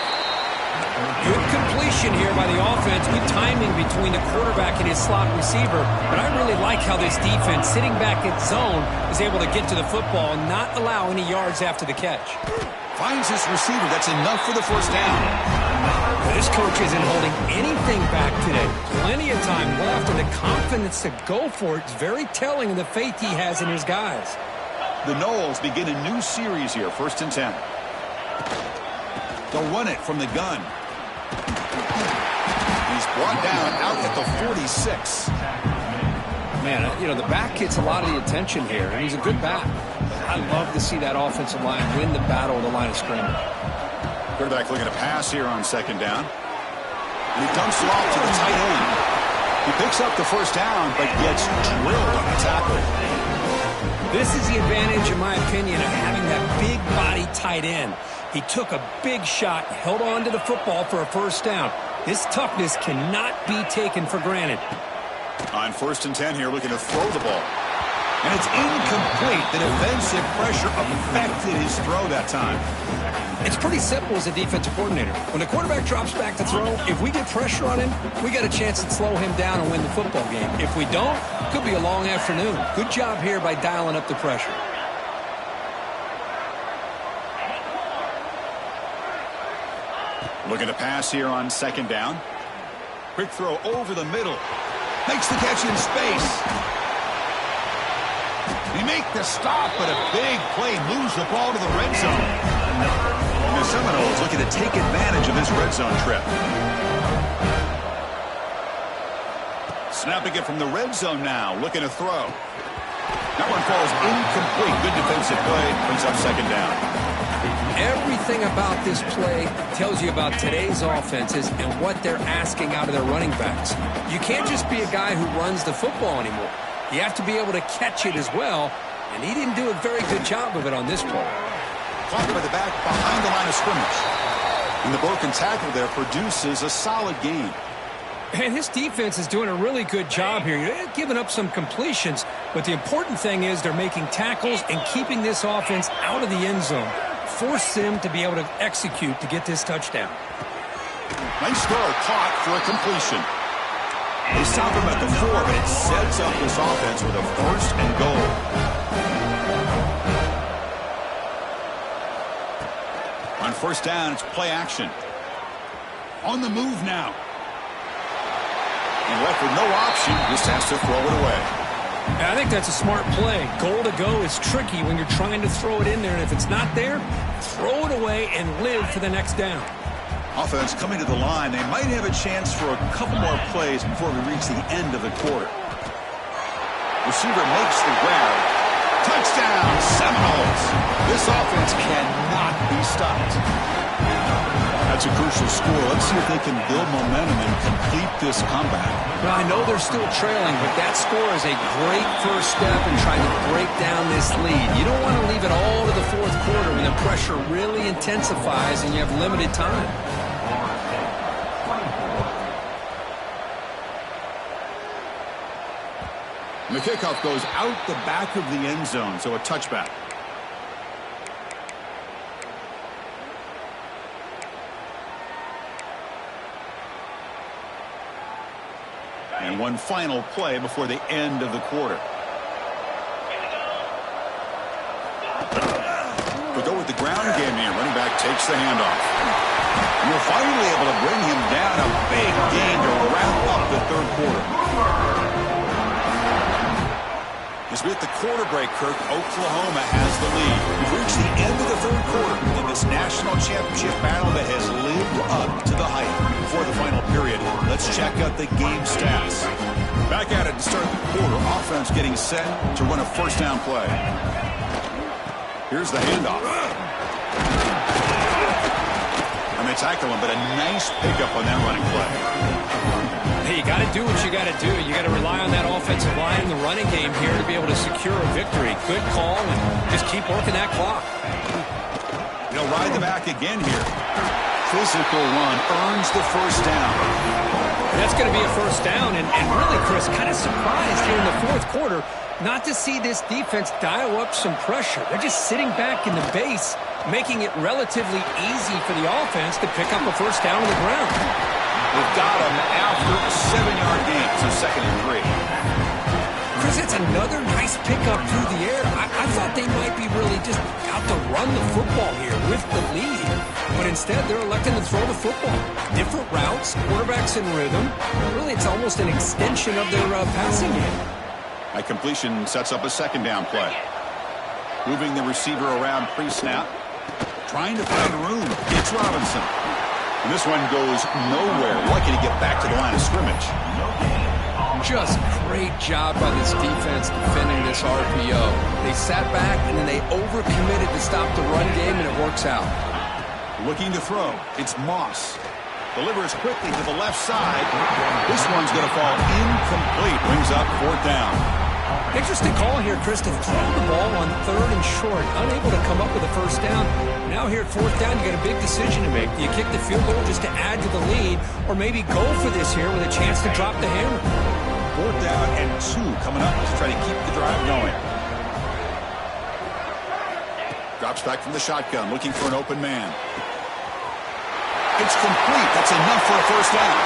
B: Good completion here by the offense. Good timing between the quarterback and his slot receiver. But I really like how this defense, sitting back in zone, is able to get to the football and not allow any yards after the catch.
A: Finds his receiver. That's enough for the first down.
B: This coach isn't holding anything back today. Plenty of time left, and the confidence to go for it is very telling of the faith he has in his guys.
A: The Noles begin a new series here, 1st and 10. They'll run it from the gun. He's brought down out at the 46.
B: Man, you know, the back gets a lot of the attention here, and he's a good back. I love to see that offensive line win the battle of the line of scrimmage.
A: Quarterback looking to pass here on 2nd down. And he dumps it off to the tight end. He picks up the first down, but gets drilled on the tackle.
B: This is the advantage, in my opinion, of having that big body tight end. He took a big shot, held on to the football for a first down. This toughness cannot be taken for granted.
A: On 1st and 10 here, looking to throw the ball. And it's incomplete. The defensive pressure affected his throw that time.
B: It's pretty simple as a defensive coordinator. When the quarterback drops back to throw, if we get pressure on him, we got a chance to slow him down and win the football game. If we don't, it could be a long afternoon. Good job here by dialing up the pressure.
A: Looking to pass here on 2nd down. Quick throw over the middle. Makes the catch in space. He makes the stop, but a big play moves the ball to the red zone. The Seminoles looking to take advantage of this red zone trip. Snapping it from the red zone now, looking to throw. That one falls incomplete. Good defensive play, brings up 2nd down.
B: Everything about this play tells you about today's offenses and what they're asking out of their running backs. You can't just be a guy who runs the football anymore. You have to be able to catch it as well, and he didn't do a very good job of it on this play.
A: Caught by the back behind the line of scrimmage. And the broken tackle there produces a solid gain.
B: And his defense is doing a really good job here. They're giving up some completions, but the important thing is they're making tackles and keeping this offense out of the end zone. Force them to be able to execute to get this touchdown.
A: Nice throw caught for a completion. They stop him at the 4, but it sets up this offense with a 1st and goal. On 1st down, it's play action. On the move now. And left with no option, just has to throw it away.
B: I think that's a smart play. Goal to go is tricky when you're trying to throw it in there, and if it's not there, throw it away and live for the next down.
A: Offense coming to the line. They might have a chance for a couple more plays before we reach the end of the quarter. Receiver makes the grab. Touchdown, Seminoles. This offense cannot be stopped. That's a crucial score. Let's see if they can build momentum and complete this comeback.
B: Well, I know they're still trailing, but that score is a great first step in trying to break down this lead. You don't want to leave it all to the 4th quarter when the pressure really intensifies and you have limited time.
A: And the kickoff goes out the back of the end zone, so a touchback. And one final play before the end of the quarter. takes the handoff. And we're finally able to bring him down. A big gain to wrap up the third quarter. As we hit the quarter break, Kirk, Oklahoma has the lead. We've reached the end of the third quarter in this national championship battle that has lived up to the hype. Before the final period, let's check out the game stats. Back at it to start the quarter. Offense getting set to run a first down play. Here's the handoff. And they tackle him, but a nice pickup on that running play.
B: Hey, you got to do what you got to do. You got to rely on that offensive line in the running game here to be able to secure a victory. Good call, and just keep working that clock.
A: They'll ride the back again here. Physical run earns the first down.
B: That's going to be a first down, and really, Chris, kind of surprised here in the fourth quarter not to see this defense dial up some pressure. They're just sitting back in the base, making it relatively easy for the offense to pick up a first down on the ground.
A: They've got him after a 7-yard gain, so 2nd and 3.
B: Chris, it's another nice pickup through the air. I thought they might be really just out to run the football here with the lead. But instead, they're electing to throw the football. Different routes, quarterbacks in rhythm. Really, it's almost an extension of their passing game.
A: That completion sets up a 2nd down play. Moving the receiver around pre-snap. Trying to find room. It's Robinson. And this one goes nowhere. Lucky to get back to the line of scrimmage.
B: Just great job by this defense defending this RPO. They sat back, and then they overcommitted to stop the run game, and it works out.
A: Looking to throw. It's Moss. Delivers quickly to the left side. This one's going to fall incomplete. Brings up 4th down.
B: Interesting call here, Chris, to throw the ball on 3rd and short. Unable to come up with a first down. Now here at 4th down, you got a big decision to make. Do you kick the field goal just to add to the lead, or maybe go for this here with a chance to drop the hammer?
A: 4th down and 2 coming up to try to keep the drive going. Drops back from the shotgun, looking for an open man. It's complete. That's enough for a first down.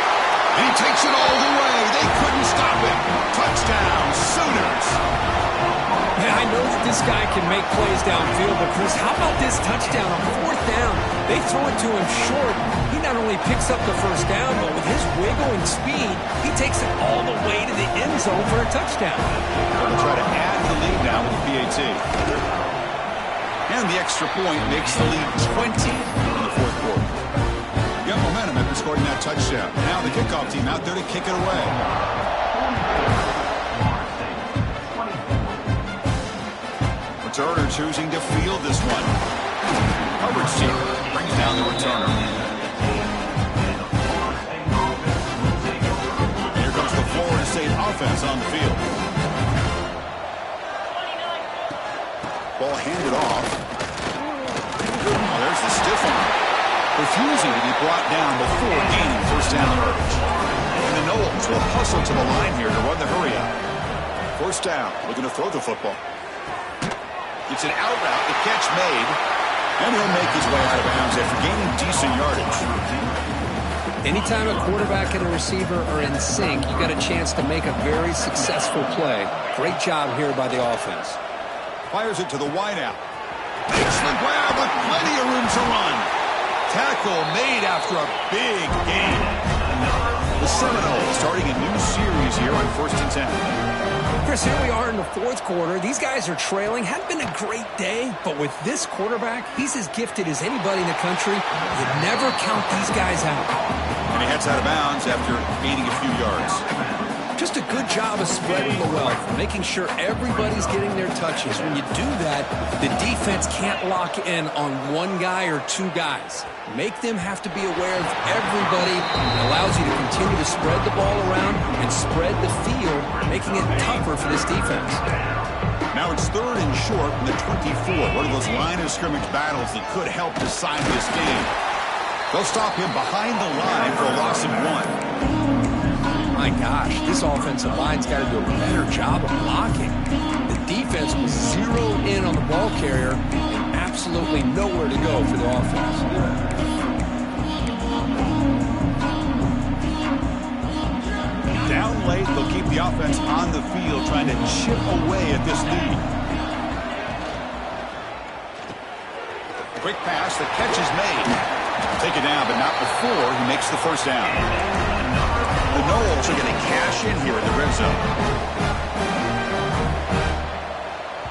A: And he takes it all the way. They couldn't stop him. Touchdown, Sooners.
B: Man, I know that this guy can make plays downfield, but Chris, how about this touchdown on 4th down? They throw it to him short. He not only picks up the first down, but with his wiggle and speed, he takes it all the way to the end zone for a touchdown.
A: They'll try to add the lead now with the PAT. And the extra point makes the lead 20 in the fourth quarter. Got momentum after scoring that touchdown. Now the kickoff team out there to kick it away. Returner choosing to field this one. Hubbard's team brings down the returner. Here comes the Florida State offense on the field. Ball handed off. Oh, there's the stiff arm. Refusing to be brought down before gaining first down yardage. And the Knowles will hustle to the line here to run the hurry up. First down, looking to throw the football. It's an out route, the catch made, and he'll make his way out of bounds after gaining decent yardage.
B: Anytime a quarterback and a receiver are in sync, you got a chance to make a very successful play. Great job here by the offense.
A: Fires it to the wideout. Makes the grab with plenty of room to run. Tackle made after a big gain. The Seminoles starting a new series here on 1st and 10.
B: Chris, here we are in the fourth quarter. These guys are trailing. Hadn't been a great day, but with this quarterback, he's as gifted as anybody in the country. You never count these guys out.
A: And he heads out of bounds after gaining a few yards.
B: Just a good job of spreading the wealth, making sure everybody's getting their touches. When you do that, the defense can't lock in on one guy or two guys. Make them have to be aware of everybody. It allows you to continue to spread the ball around and spread the field, making it tougher for this defense.
A: Now it's 3rd and short from the 24. One of those line of scrimmage battles that could help decide this game. They'll stop him behind the line for a loss of 1.
B: My gosh, this offensive line's got to do a better job of blocking. The defense was zeroed in on the ball carrier and absolutely nowhere to go for the offense.
A: Down late, they'll keep the offense on the field trying to chip away at this lead. Quick pass pass. The catch is made. Take it down, but not before he makes the first down. The Noles are going to cash in here in the red zone.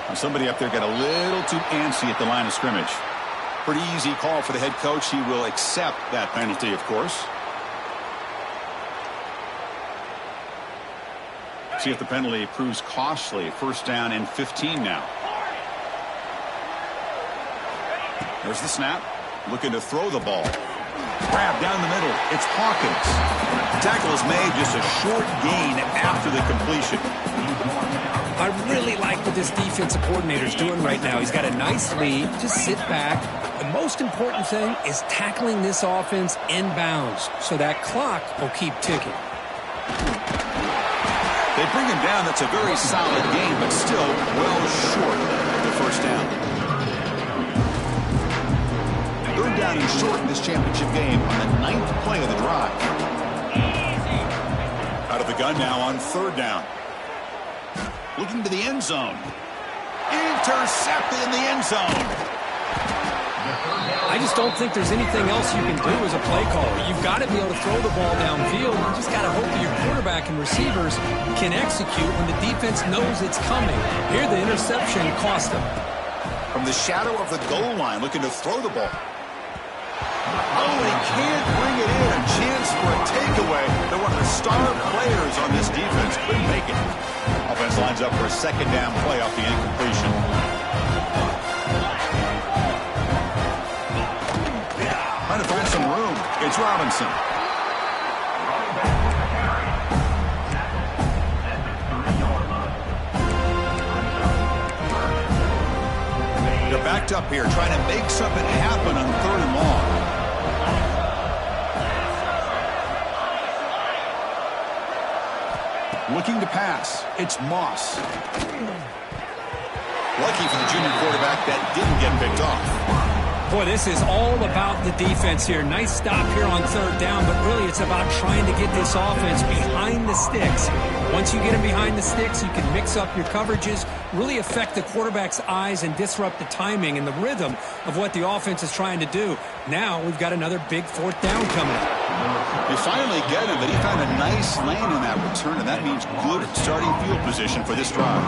A: Now somebody up there got a little too antsy at the line of scrimmage. Pretty easy call for the head coach. He will accept that penalty, of course. See if the penalty proves costly. First down and 15 now. There's the snap. Looking to throw the ball. Grab down the middle. It's Hawkins. The tackle is made, just a short gain after the completion.
B: I really like what this defensive coordinator is doing right now. He's got a nice lead. Just sit back. The most important thing is tackling this offense inbounds so that clock will keep ticking.
A: They bring him down. That's a very solid game, but still well short of the first down. Third down and short in this championship game on the 9th play of the drive. Out of the gun now on third down. Looking to the end zone. Intercepted in the end zone.
B: I just don't think there's anything else you can do as a play caller. You've got to be able to throw the ball downfield. You just got to hope that your quarterback and receivers can execute when the defense knows it's coming. Here, the interception cost them.
A: From the shadow of the goal line, looking to throw the ball. Oh, he can't bring it in. A chance for a takeaway. They're one of the star players on this defense. Couldn't make it. Offense lines up for a second down play off the incompletion. Trying to find some room. It's Robinson. They're backed up here, trying to make something happen on third and long. Looking to pass. It's Moss. Lucky for the junior quarterback that didn't get picked off.
B: Boy, this is all about the defense here. Nice stop here on third down, but really it's about trying to get this offense behind the sticks. Once you get them behind the sticks, you can mix up your coverages, really affect the quarterback's eyes and disrupt the timing and the rhythm of what the offense is trying to do. Now we've got another big fourth down coming up.
A: You finally get him, but he found a nice lane in that return, and that means good starting field position for this drive.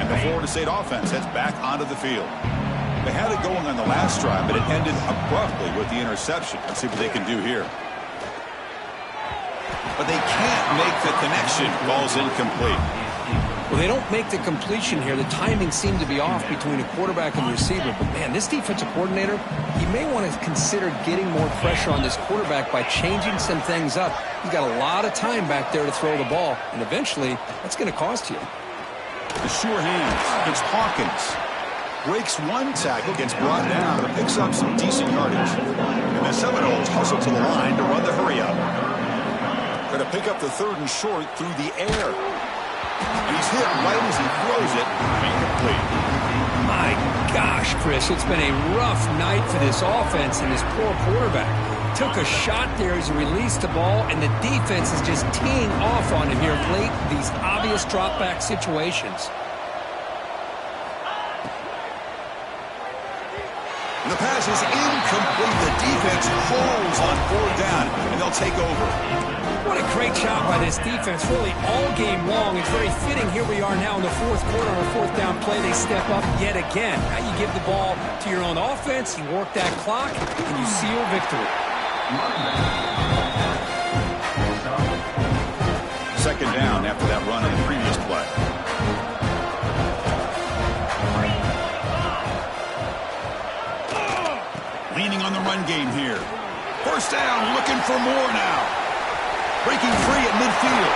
A: And the Florida State offense heads back onto the field. They had it going on the last drive, but it ended abruptly with the interception. Let's see what they can do here. But they can't make the connection. Ball's incomplete.
B: Well, they don't make the completion here. The timing seemed to be off between a quarterback and receiver. But, man, this defensive coordinator, he may want to consider getting more pressure on this quarterback by changing some things up. He's got a lot of time back there to throw the ball, and eventually that's going to cost you.
A: The sure hands. It's Hawkins. Breaks one tackle, gets brought down, but picks up some decent yardage. And the Seminoles hustle to the line to run the hurry-up. Going to pick up the third and short through the air. And he's hit right as he throws it. Incomplete.
B: My gosh, Chris, it's been a rough night for this offense and this poor quarterback. Took a shot there as he released the ball, and the defense is just teeing off on him here late in these obvious drop-back situations.
A: The pass is incomplete. The defense holds on fourth down, and they'll take over.
B: What a great job by this defense, really all game long. It's very fitting. Here we are now in the fourth quarter on a fourth down play. They step up yet again. Now you give the ball to your own offense, you work that clock, and you seal victory.
A: Second down after that run in the previous play. Leaning on the run game here. First down, looking for more now. Breaking free at midfield.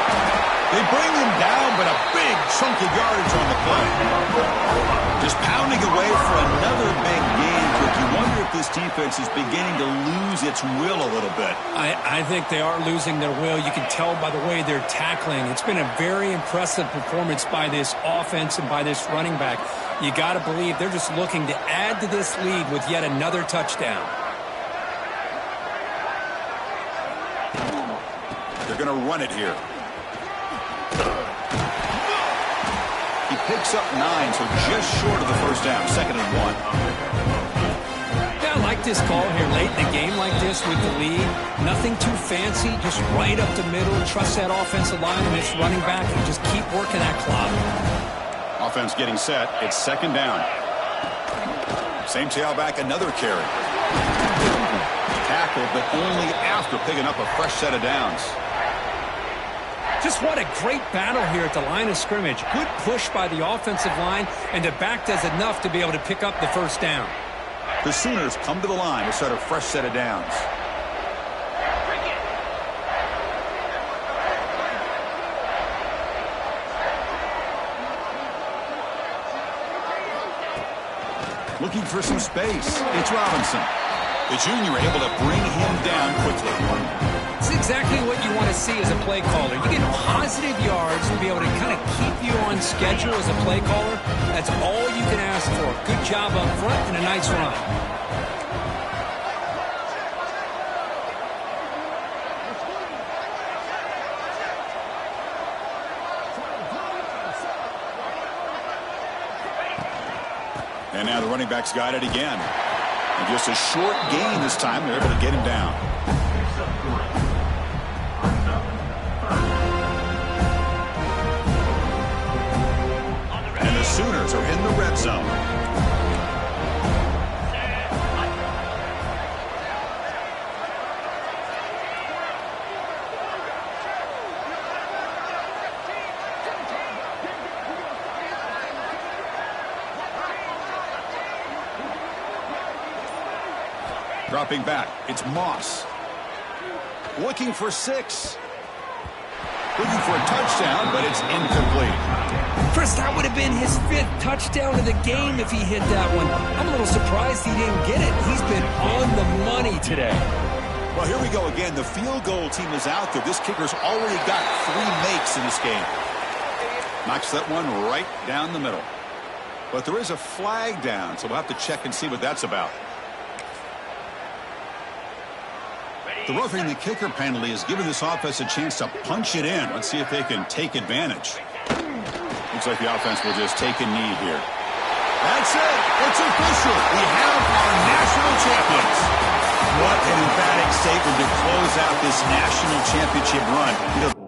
A: They bring him down, but a big chunk of yardage on the play. Just pounding away for another big game. But you wonder if this defense is beginning to lose its will a little bit.
B: I think they are losing their will. You can tell by the way they're tackling. It's been a very impressive performance by this offense and by this running back. You got to believe they're just looking to add to this lead with yet another touchdown.
A: They're going to run it here. He picks up 9, so just short of the first down. Second and 1.
B: like this call here late in the game like this with the lead. Nothing too fancy, just right up the middle. Trust that offensive line and its running back and just keep working that clock.
A: Offense getting set. It's second down. Same tailback, another carry. Tackled, but only after picking up a fresh set of downs.
B: Just what a great battle here at the line of scrimmage. Good push by the offensive line, and the back does enough to be able to pick up the first down.
A: The Sooners come to the line to start a fresh set of downs. Looking for some space. It's Robinson. The junior able to bring him down quickly.
B: It's exactly what you want to see as a play caller. You get positive yards to be able to kind of keep you on schedule as a play caller. That's all you can ask for. Good job up front and a nice run.
A: And now the running backs got it again. And just a short gain this time. They're able to get him down. And the Sooners are in the red zone. Dropping back, it's Moss. Looking for 6. Looking for a touchdown, but it's incomplete.
B: Chris, that would have been his 5th touchdown of the game if he hit that one. I'm a little surprised he didn't get it. He's been on the money today.
A: Well, here we go again. The field goal team is out there. This kicker's already got 3 makes in this game. Knocks that one right down the middle. But there is a flag down, so we'll have to check and see what that's about. The roughing the kicker penalty has given this offense a chance to punch it in. Let's see if they can take advantage. Looks like the offense will just take a knee here. That's it. It's official. We have our national champions. What an emphatic statement to close out this national championship run.